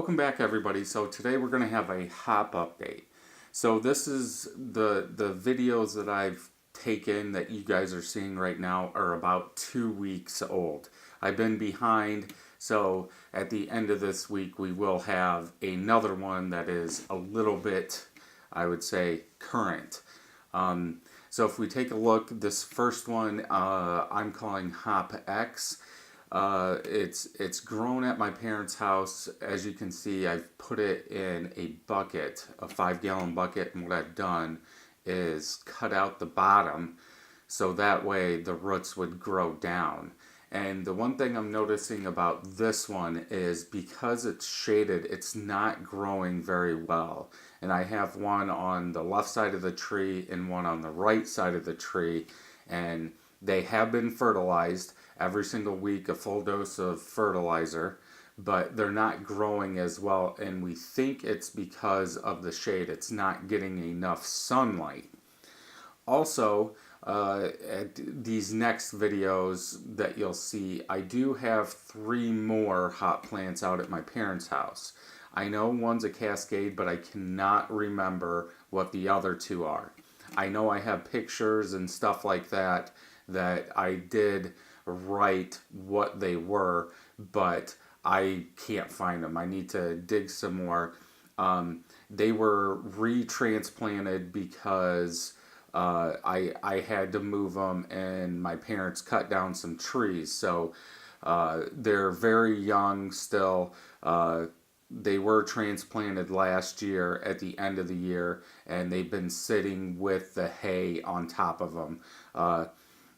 Welcome back, everybody. So today we're going to have a hop update. So this is the videos that I've taken that you guys are seeing right now are about 2 weeks old. I've been behind, so at the end of this week we will have another one that is a little bit, I would say, current. So if we take a look, this first one I'm calling Hop X. It's grown at my parents' house. As you can see, I've put it in a bucket, a 5-gallon bucket, and what I've done is cut out the bottom so that way the roots would grow down. And the one thing I'm noticing about this one is because it's shaded, it's not growing very well. And I have one on the left side of the tree and one on the right side of the tree, and they have been fertilized every single week, a full dose of fertilizer, but they're not growing as well, and we think it's because of the shade. It's not getting enough sunlight. Also, at these next videos that you'll see, I do have 3 more hop plants out at my parents' house. I know one's a Cascade, but I cannot remember what the other 2 are. I know I have pictures and stuff like that I did write what they were, but I can't find them. I need to dig some more. They were retransplanted because I had to move them, and my parents cut down some trees. So they're very young still. They were transplanted last year at the end of the year, and they've been sitting with the hay on top of them.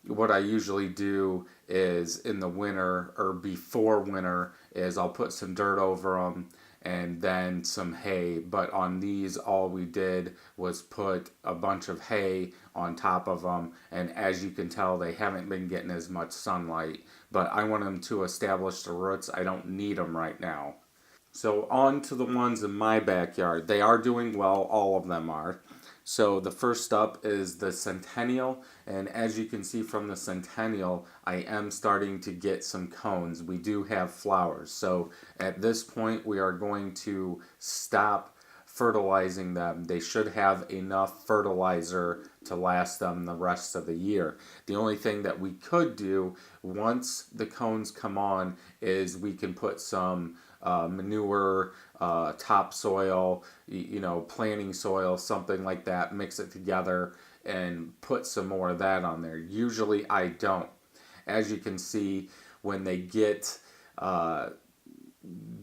What I usually do is in the winter or before winter is I'll put some dirt over them and then some hay. But on these, all we did was put a bunch of hay on top of them. And as you can tell, they haven't been getting as much sunlight. But I want them to establish the roots. I don't need them right now. So on to the ones in my backyard. They are doing well, all of them are. So the first up is the Centennial, and as you can see from the Centennial, I am starting to get some cones. We do have flowers, so at this point we are going to stop fertilizing them. They should have enough fertilizer to last them the rest of the year. The only thing that we could do once the cones come on is we can put some manure, topsoil, planting soil, something like that, mix it together and put some more of that on there. Usually I don't. As you can see, when they get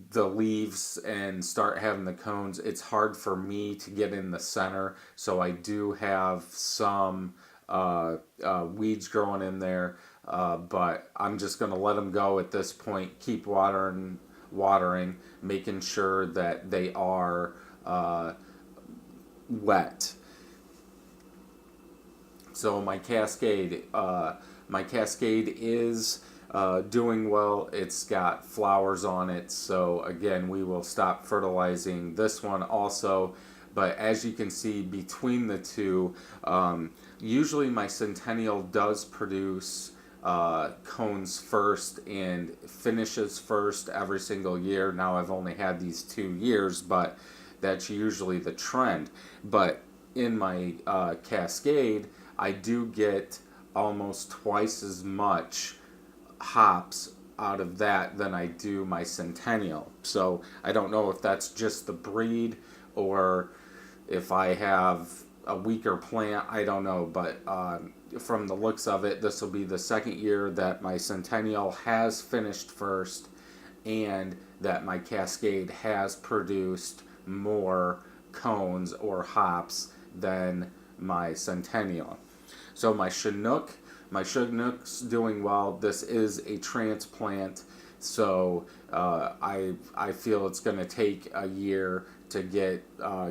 the leaves and start having the cones, it's hard for me to get in the center, so I do have some weeds growing in there, but I'm just going to let them go at this point. Keep watering, making sure that they are wet. So my Cascade is doing well. It's got flowers on it, so again we will stop fertilizing this one also. But as you can see between the two, usually my Centennial does produce cones first and finishes first every single year. Now I've only had these 2 years, but that's usually the trend. But in my Cascade, I do get almost twice as much hops out of that than I do my Centennial. So I don't know if that's just the breed or if I have a weaker plant, I don't know, but from the looks of it, this will be the second year that my Centennial has finished first and that my Cascade has produced more cones or hops than my Centennial. So my Chinook's doing well. This is a transplant, so I feel it's going to take a year to get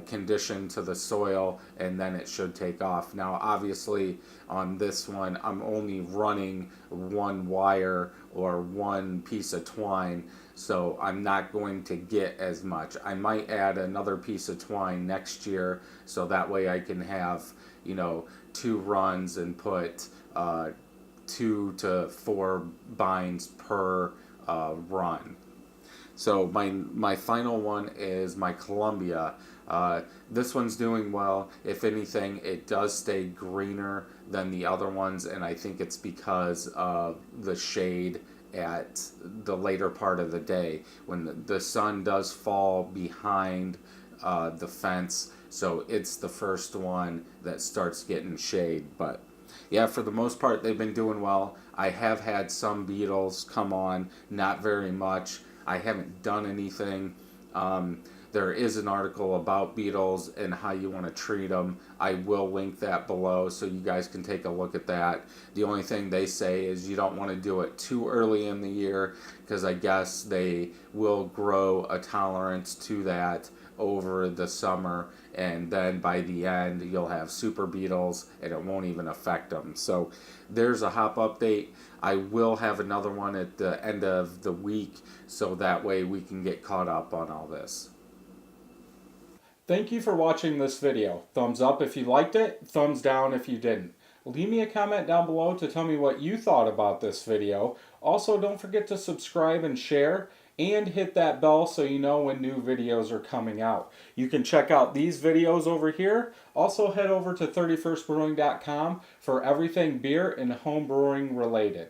conditioned to the soil, and then it should take off. Now obviously on this one I'm only running 1 wire or 1 piece of twine, so I'm not going to get as much. I might add another piece of twine next year, so that way I can have 2 runs and put 2 to 4 binds per run. So my final one is my Columbia. This one's doing well. If anything, it does stay greener than the other ones, and I think it's because of the shade at the later part of the day when the sun does fall behind the fence. So it's the first one that starts getting shade. But yeah, for the most part, they've been doing well. I have had some beetles come on, not very much. I haven't done anything. There is an article about beetles and how you want to treat them. I will link that below so you guys can take a look at that. The only thing they say is you don't want to do it too early in the year because I guess they will grow a tolerance to that over the summer, and then by the end you'll have super beetles and it won't even affect them. So there's a hop update. I will have another one at the end of the week so that way we can get caught up on all this. Thank you for watching this video. Thumbs up if you liked it, thumbs down if you didn't. Leave me a comment down below to tell me what you thought about this video. Also, don't forget to subscribe and share, and hit that bell so you know when new videos are coming out. You can check out these videos over here. Also, head over to 31stbrewing.com for everything beer and home brewing related.